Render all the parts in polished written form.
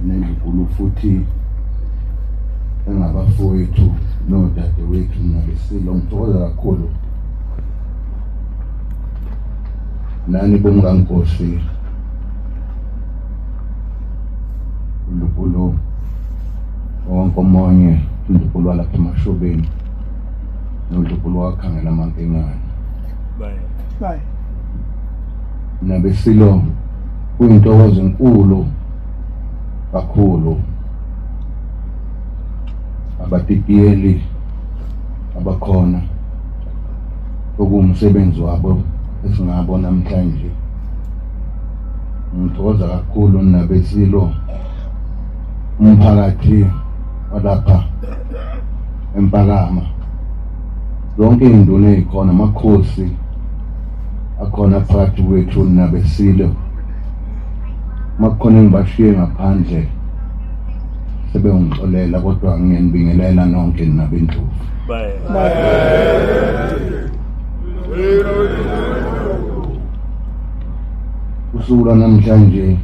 nenkulu futhi engabafowethu nodadewethu nabesilo. Ngithokoza kakhulu nani bomngankosi uNdlunkulu wonke omonye, uNdlunkulu walapha eMashobeni noNdlunkulu wakhangela amankengane. Bye. Nabesilo kuyintokozo enkulu kakhulu abatitiyeli abakhona okumsebenzi wabo esingabo namhlanje. Ngithokoza kakhulu nabesilo umphakathi walapha eMpakama, zonke izinduna ezikhona, amakhosi akhona phakathi kwethu nabesilo. Makukhona engibashiye ngaphandle sebengixolela, kodwa ngiyanibingelela nonke nabendlovu. Usuku lwanamhlanje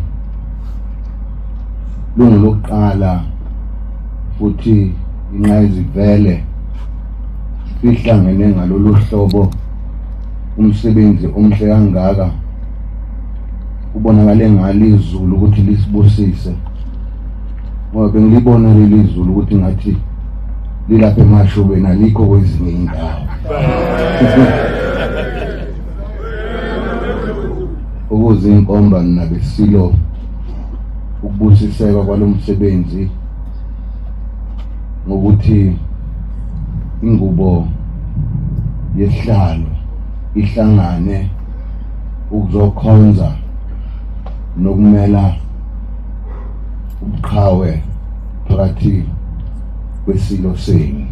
lungelokuqala futhi inqayizivele sihlangene ngalolu hlobo, umsebenzi omhle kangaka ubonakale ngalizulu ukuthi lisibusise, ngoba bengilibona leli zulu ukuthi ngathi lilapha eMashobeni alikho kwezinye indawo. Ukuzinkomba nabesilo ukubusiseka kwalo msebenzi ngokuthi ingubo yesihlalo ihlangane ukuzokhonza nokumela ubuqhawe phakathi kwesilo senu.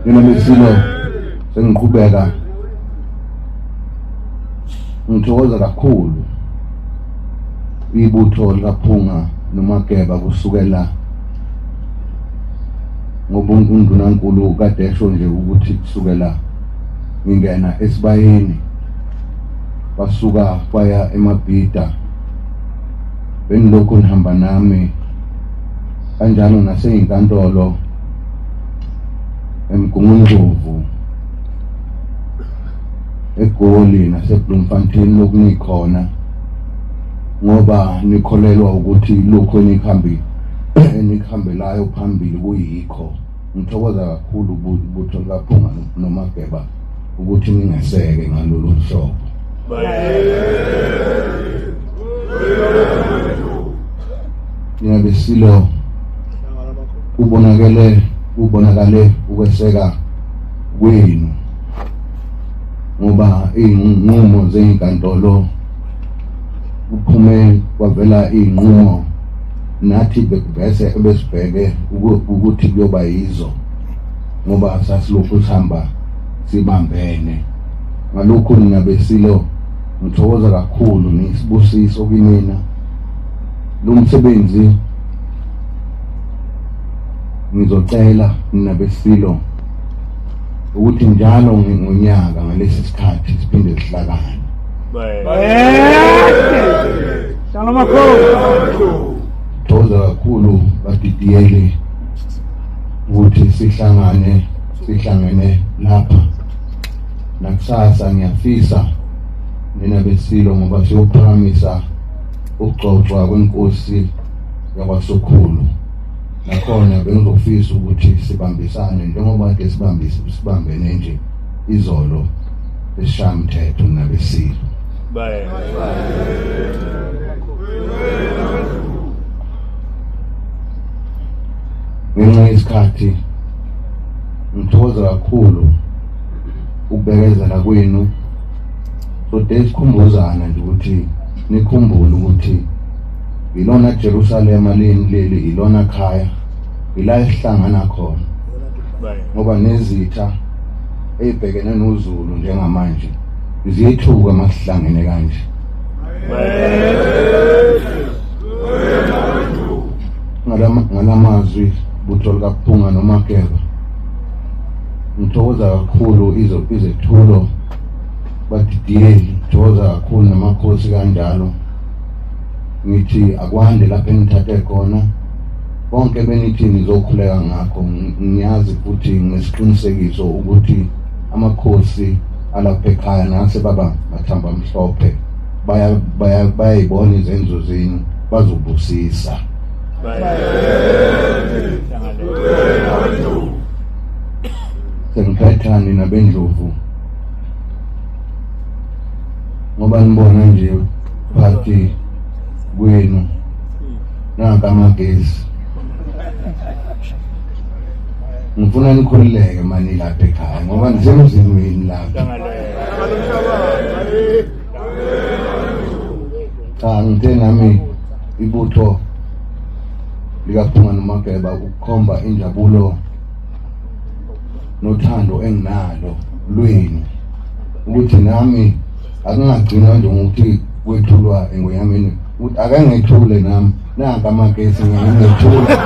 Mina besilo sengiqhubeka ngithokoza kakhulu ibutho likaPhunga noMageba kusukela ngoba uNdunankulu kade esho nje ukuthi kusukela ngingena esibayeni basuka baya eMabhida, benilokhu nihamba nami kanjalo naseyinkantolo eMgungundlovu, eGoli naseBloemfontein lokhu nikhona, ngoba nikholelwa ukuthi lokho enikhambelayo phambili kuyikho. Ngithokoza kakhulu ubutho likaPhunga noMageba ukuthi ningeseke ngalolu hlobo. Nabesilo ubonakale ukweseka kwenu, ngoba iy'nqumo zey'nkantolo kuphume kwavela iy'nqumo nathi bese ebesibheke ukuthi kuyoba yizo, ngoba sasilokhu sihamba sibambene. Ngalokhu nabesilo ngithokoza kakhulu, nisibusiso kinina lo msebenzi. Ngizocela nabesilo ukuthi njalo ngonyaka ngalesi sikhathi siphinde sihlakane. Ngithokoza kakhulu batitiyeli ukuthi sihlangene lapha nakusasa. Ngiyafisa nina besilo ngoba siyophakamisa ukugcotshwa kwenkosi yakwaSokhulu, nakhona bengizofisa ukuthi sibambisane njengoba ke sibambene nje izolo eShamthetho nabesilo. Ngenxa yesikhathi ngithokoza kakhulu ukubekezela kwenu, sode sikhumbuzana nje ukuthi nikhumbule ukuthi ilona Jerusalema leli ilona khaya, ila esihlangana khona, ngoba nezitha eyibhekene noZulu njengamanje ziyethuka masihlangene kanje. Ngalamazwi butho likaPhunga noMageba ngithokoza kakhulu izethulo batidiyeli, ngithokoza kakhulu namakhosi kanjalo ngithi akwande lapha engithathe khona konke benithi nizokhuleka ngakho ngiyazi futhi ngesiqinisekiso ukuthi amakhosi alapha ekhaya nase baba mathamba amhlophe bayayibona izenzo zenu bazobusisa. Sengiphathani nabendlovu ngoba nibona nje phakathi kwenu nangamagesi ngifuna nikhululeke mani lapha ekhaya ngoba nisemzimweni lapha. Cha ngithe nami ibutho likaPhumani Mageba ukukhomba injabulo nothando enginalo lwenu ukuthi nami akungagcina nje ngokuthi kwethulwa engonyameni ukuthi akangethule nami nanka amagesi ngiyangethula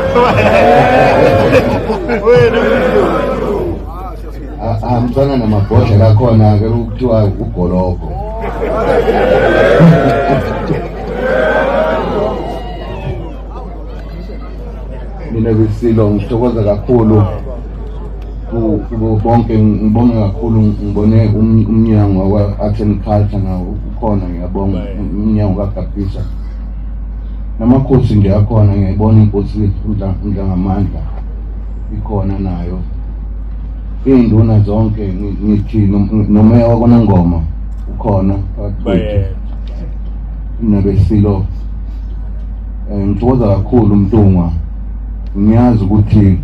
amfana namabhodlela akhona ke ukuthiwa ugoloko. Mina Besilo ngithokoza kakhulu kubo bonke, ngibonge kakhulu ngibone umnyango wa Arts and Culture nawo ukhona, ngiyabonga umnyango kaGapisa namakhosi nje akhona, ngiyibona inkosi uNdlangamandla ikhona nayo, induna zonke ngithi nomeya waKwaNongoma ukhona Besilo. Ngithokoza kakhulu Mntungwa, ngiyazi ukuthi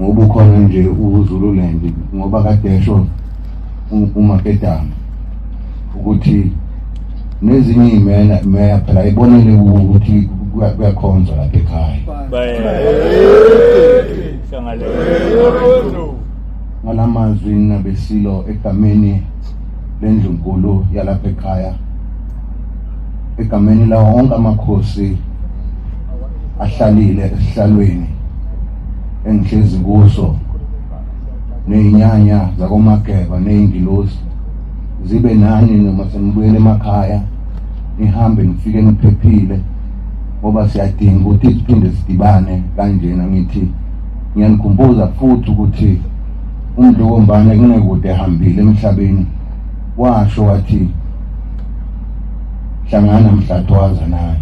ngoba ukhona nje uZululand ngoba kade esho uMaketanga ukuthi nezinye imeya phela ayibonele ukuthi kuyakhonzwa lapha ekhaya. Ngalamazwi naBesilo egameni lendlunkulu yalapha ekhaya, egameni lawo wonke amakhosi ahlalile esihlalweni engihlezi kuso, nezinyanya zakoMageba nezingilosi zibe nani noma senibuyele emakhaya, nihambe nifike niphephile ngoba siyadinga ukuthi siphinde sidibane kanjena. Ngithi ngiyanikhumbuza futhi ukuthi uMdlokombane kungekude ehambile emhlabeni washo wathi hlangana mhlathowaza naye.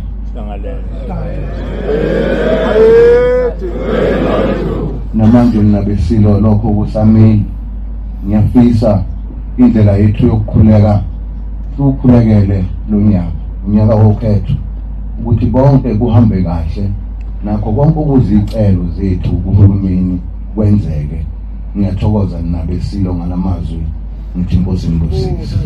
Namanje naBesilo lokho kusamile, ngiyafisa indlela yethu yokukhuleka sikhulekele lo unyaka wokhetho ukuthi bonke kuhambe kahle, nakho konke ukuzicelo zethu kuhulumeni kwenzeke. Ngiyathokoza naBesilo ngalamazwi, ngithi Inkosi inibusise.